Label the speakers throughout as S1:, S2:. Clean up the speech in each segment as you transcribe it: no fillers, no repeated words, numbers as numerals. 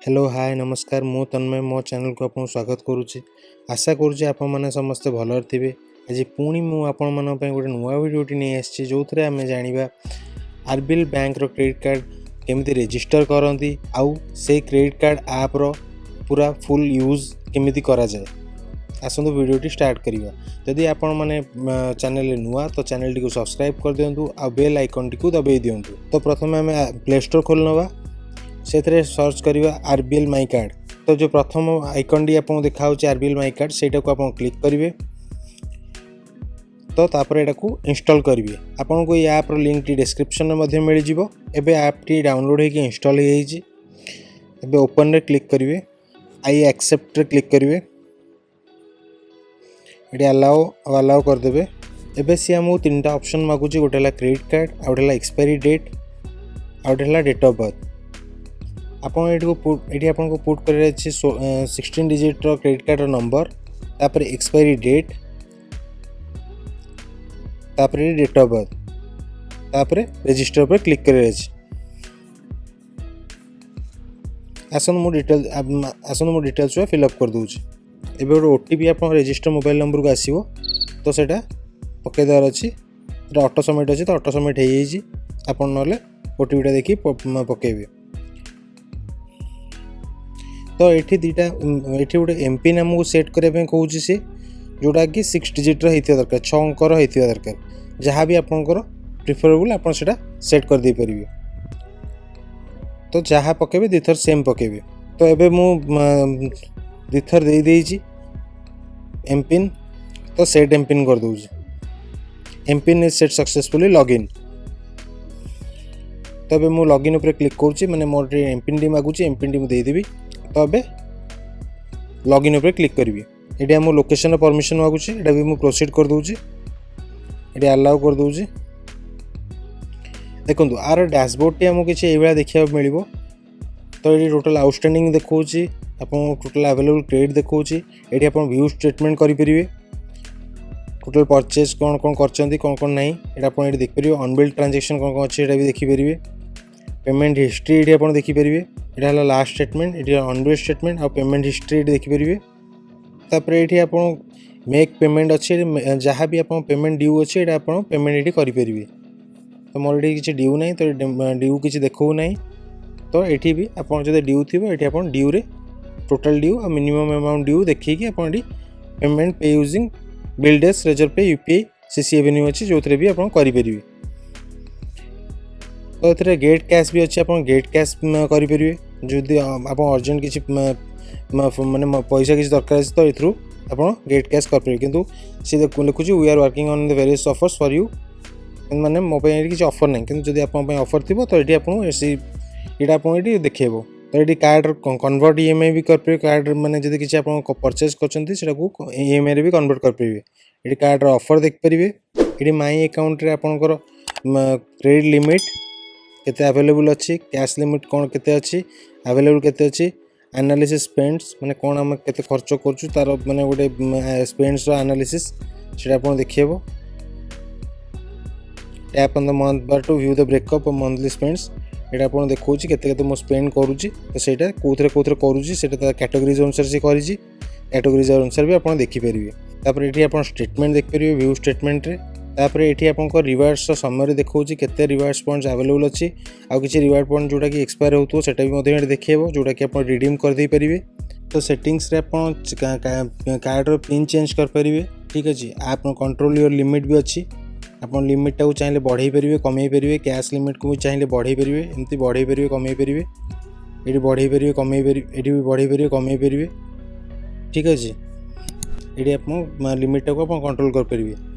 S1: Hello hi नमस्कार मु तन्मय मो चैनल को आपन स्वागत करुच्ची। आशा करुच्ची आपण माने समस्ते भलर थिबे। आज पुणी मु आपण मन पे गोटे नुआ वीडियोटी नहीं आछि जो थरे आमे जानिबा आरबीएल बैंक रो क्रेडिट कार्ड केमिति रजिस्टर करंती आउ से क्रेडिट कार्ड ऐप रो पूरा फुल यूज केमिति करा जाय। आसंतु वीडियोटी स्टार्ट करिवा। यदि आपण माने चैनल नुआ तो चैनल टी को सब्सक्राइब कर दियंतु आ बेल आइकन टी को दबाई दियंतु। तो प्रथमे आमे प्ले स्टोर खोलनवा से सर्च करिवा RBL My Card। तो जो प्रथम आइकन टी आपन देखा होची RBL My Card सेटा को आपन क्लिक करिवे। तो तापर एटा को इंस्टॉल करिवे। आपन को ये ऐप रो लिंक टी डिस्क्रिप्शन में मध्य मिल जिवो। एबे ऐप टी डाउनलोड हेकि इंस्टॉल हे जाइछि। एबे ओपन रे क्लिक करिवे। आई एक्सेप्ट रे क्लिक करिवे। एटी अलाउ कर देबे। एबे सी हमु तीनटा ऑप्शन मागुची। गोटेला क्रेडिट कार्ड, आ गोटेला एक्सपायरी डेट, आ गोटेला डेट ऑफ बर्थ। आपन एटी आपन को पुट करे अछि 16 डिजिट रो क्रेडिट कार्ड रो नंबर, तापर एक्सपायरी डेट, तापर डेट ऑफ बर्थ, तापर रजिस्टर पर क्लिक करे अछि। आसन मो डिटेल्स फिल अप कर दूची। एबे गोटे ओटीपी आपन रजिस्टर मोबाइल नंबर को आसीबो। तो सेटा पके दार अछि। एटा ऑटो सबमिट अछि। तो ऑटो सबमिट हे जाइछि। आपन नले ओटीपी टा देखि पकेबे। तो एठी गोटे एमपिन आमको सेट करने कहूँ सी जोटा कि 6 डिजिट रही दरकार, 6 अंक रही दरकार। जहाँ भी आपंकर प्रिफरेबल आप सेट कर दे पारे। तो जहाँ पकेबे दिथर सेम पकेबे। तो एबे मु दिथर दे देइछि एमपिन। तो सेट एमपिन कर दूँ। MPIN is set successfully login. तो एबे मु लॉगिन ऊपर क्लिक करूँ। माने मोर एमपिन डी मागुची। एमपिन डी मु दे देबी। तो अबे लॉगिन ऊपर क्लिक करी। ये आम लोकेशन परमिशन मागुची। एटा भी मु प्रोसीड कर दूची। ये अलाउ कर दूची। देखो आर डैशबोर्ड टी आमको किसी ये देखा मिल। तो ये टोटल आउटस्टैंडिंग देखा आप टोटल अवेलेबल क्रेडिट देखा। ये आप व्यू स्टेटमेंट करेंगे। टोटल परचेज कौन कौन कर कौन ना ये आप देखिए। अनबिल्ड ट्रांजेक्शन कौन कौन अच्छे भी देखिपारे। पेमेंट हिस्ट्री ये आप देखिपारे। यहाँ लास्ट स्टेटमेंट, ये अनबिल्ड स्टेटमेंट, आ पेमेंट हिस्ट्री ये देखिपारे। तापर ये आप मेक पेमेंट अच्छे। जहाँ भी आप पेमेंट ड्यू अच्छे ये आप पेमेंट ये करेंगे। तो मोर ये किसी ड्यू ना। तो ड्यू किसी देखो ना। तो ये भी आप जो ड्यू थी ये आप ड्यू रे टोटल ड्यू आ मिनिमम अमाउंट ड्यू देखिए आप पेमेंट पे यूजिंग बिल डेस रेजर पे यूपीआई सीसी एवेन्यू अच्छी जो भी आप करेंगे। तो ये गेट कैश भी अच्छे। आप गेट कैश करेंगे। जदि आप अर्जेंट किसी माने पैसा किसी दरकार तो ये थ्रू आप गेट कैश करेंगे। किंतु सी लिखुची we are working on the various offers for you. माने मो किसी ऑफर नहीं। किंतु जदि आप ऑफर थी तो ये आपको ये आप देखेबो। तो ये कार्ड कन्वर्ट ईएमआई भी करेंगे। कार्ड माने जदि किसी आप परचेज कर ईएमआई भी कन्वर्ट करेंगे। ये कार्ड ऑफर देखिपारे। ये माई अकाउंट रे आपनकर क्रेडिट लिमिट केते अवेलेबल अच्छी, कैश लिमिट कौन केते अच्छी अवेलेबल केते अच्छी, एनालिसिस स्पेंड्स माने कौन आम केते खर्च करछु तार माने गोटे स्पेंड्स रो एनालिसिस सेटा आपन देखिएबो। Tap on the month bar to view the breakup of monthly spends. एटा आपन देखौछि केते केते मो स्पेंड करूछि। तो सेटा कोथरे करूछि सेटा त कैटेगरीज अनुसार से करिछि। कैटेगरीज अनुसार भी आपन देखि परिबे। तापर एठी आपन स्टेटमेंट देख परिबे व्यू स्टेटमेंट रे। तापर एठी आपनको रिवार्ड्स समय देखौछि केते रिवार्ड्स पॉइंट्स अवेलेबल अछि। आ किछि रिवार्ड पॉइंट जोटा कि एक्सपायर होतो सेटा भी मधे देखिएबो जोटा कि आपन रिडीम कर दे परिबे। तो सेटिंग्स रे आपन कार्ड रो पिन चेंज कर परिबे। ठीक अछि। आप कंट्रोल योर लिमिट भी अछि। आपन लिमिट टा को चाहिले बढ़ाई परिबे कमाई परिबे। कैश लिमिट को भी चाहिले बढ़ाई परिबे। एमती बढ़ाई परिबे कमाई परिबे। एठी बढ़ाई परिबे कमाई परिबे। एठी भी बढ़ाई परिबे कमाई परिबे। ठीक अछि। एठी आपन लिमिट टा को आपन कंट्रोल कर परिबे।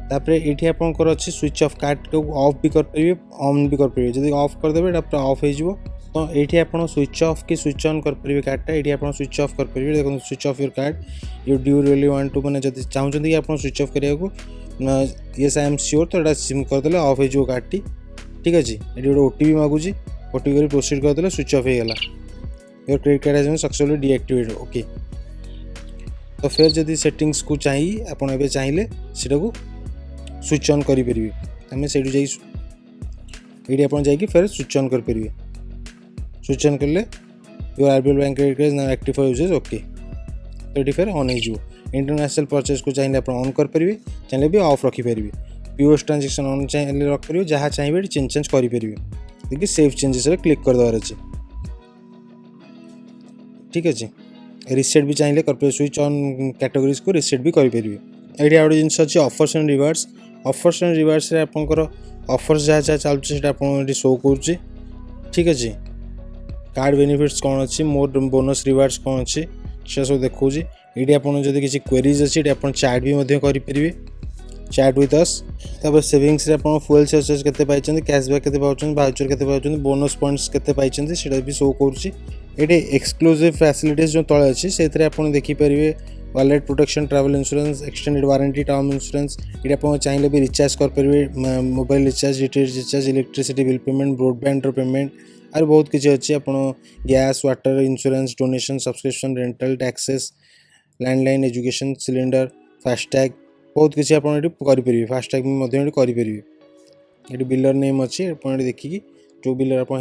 S1: तापर ये आपंकर अच्छी स्विच ऑफ कार्ड को ऑफ भी कर पारे ऑन भी कर पारे। जब ऑफ करदेवे ये ऑफ हो। तो ये आप स्विच ऑफ कि स्विच ऑन कर पारे कार्डटा। ये आप स्विच ऑफ कर पारे। देखो switch off your card you do really want to मैंने जब चाहते कि आप स्विच ऑफ करा येस आई एम श्योर। तो ये सिम करदे ऑफ हो कार्ड टी। ठीक अच्छे। ये गोटे ओटीपी मागुची। ओटीपी कर प्रोसीड करदे स्विच ऑफ होगा। Your credit card has successfully deactivated. Okay. तो फिर जब सेटिंग्स को चाहिए आप चाहिए सेटा स्विच ऑन करेंगे। आम से ये आप फिर स्विच ऑन करेंगे। स्विच ऑन कले your RBL bank credit card is now active for usage okay तो ये फिर ऑन हो इंटरनेशनल परचेज को चाहिए आप ऑन करेंगे चाहिए भी ऑफ रखिपारे पीओएस ट्रांजेक्शन ऑन चाहिए रखिपारे जहाँ चाहिए चेंज करेंगे देखिए सेव चेंजेस क्लिक करदेवार अच्छे ठीक अच्छे रिसेट भी चाहिए कर स्विच ऑन कैटेगरीज को रिसेट भी करेंगे ये आउ जिन अच्छे ऑफर्स एंड रिवार्ड्स आपंकर ऑफर्स जहाँ जहाँ चलुचे आपको शो करुच्चे ठीक अच्छे कार्ड बेनिफिट्स कौन अच्छी मोर बोनस रिवार्ड्स कौन अच्छी से सब देखा ये आपड़ जब किसी क्वेरीज अच्छी आप चैट भी करेंगे चैट विथ अस तापर सेविंग्स रे आपन फुएल चार्जेस केते पाइछन कैशबैक केते पाउछन वाउचर केते पाउछन बोनस पॉइंट्स केते पाइछन सेटा भी शो करूची एटे एक्सक्लूसिव फैसिलिटीज जो तळे अछि सेतरे आपन देखि परिबे wallet protection travel insurance extended warranty term insurance ये आपन चाहिए भी रिचार्ज कर परिबे mobile recharge DTH recharge electricity bill payment broadband रो पेमेंट और बहुत किसी अच्छी आपन gas water insurance donation subscription rental taxes landline education cylinder FASTag बहुत किसी आप करेंगे फास्टैग करेंगे ये बिलर नेम अच्छी आप देखिए जो बिलर आप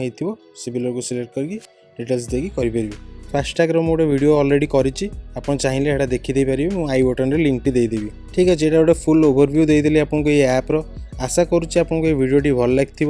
S1: से बिलर को सिलेक्ट करके डिटेल्स देकी करेंगे फास्टैग रो गोटे वीडियो ऑलरेडी करी आप चाहिए यहाँ देखीदे पारे मुझे आई बटन लिंक देदेवि ठीक अच्छे ये गोटे फुल ओवरव्यू देदेली आपको ये ऐप्र आशा करुच्ची आपको ये वीडियो भल लगी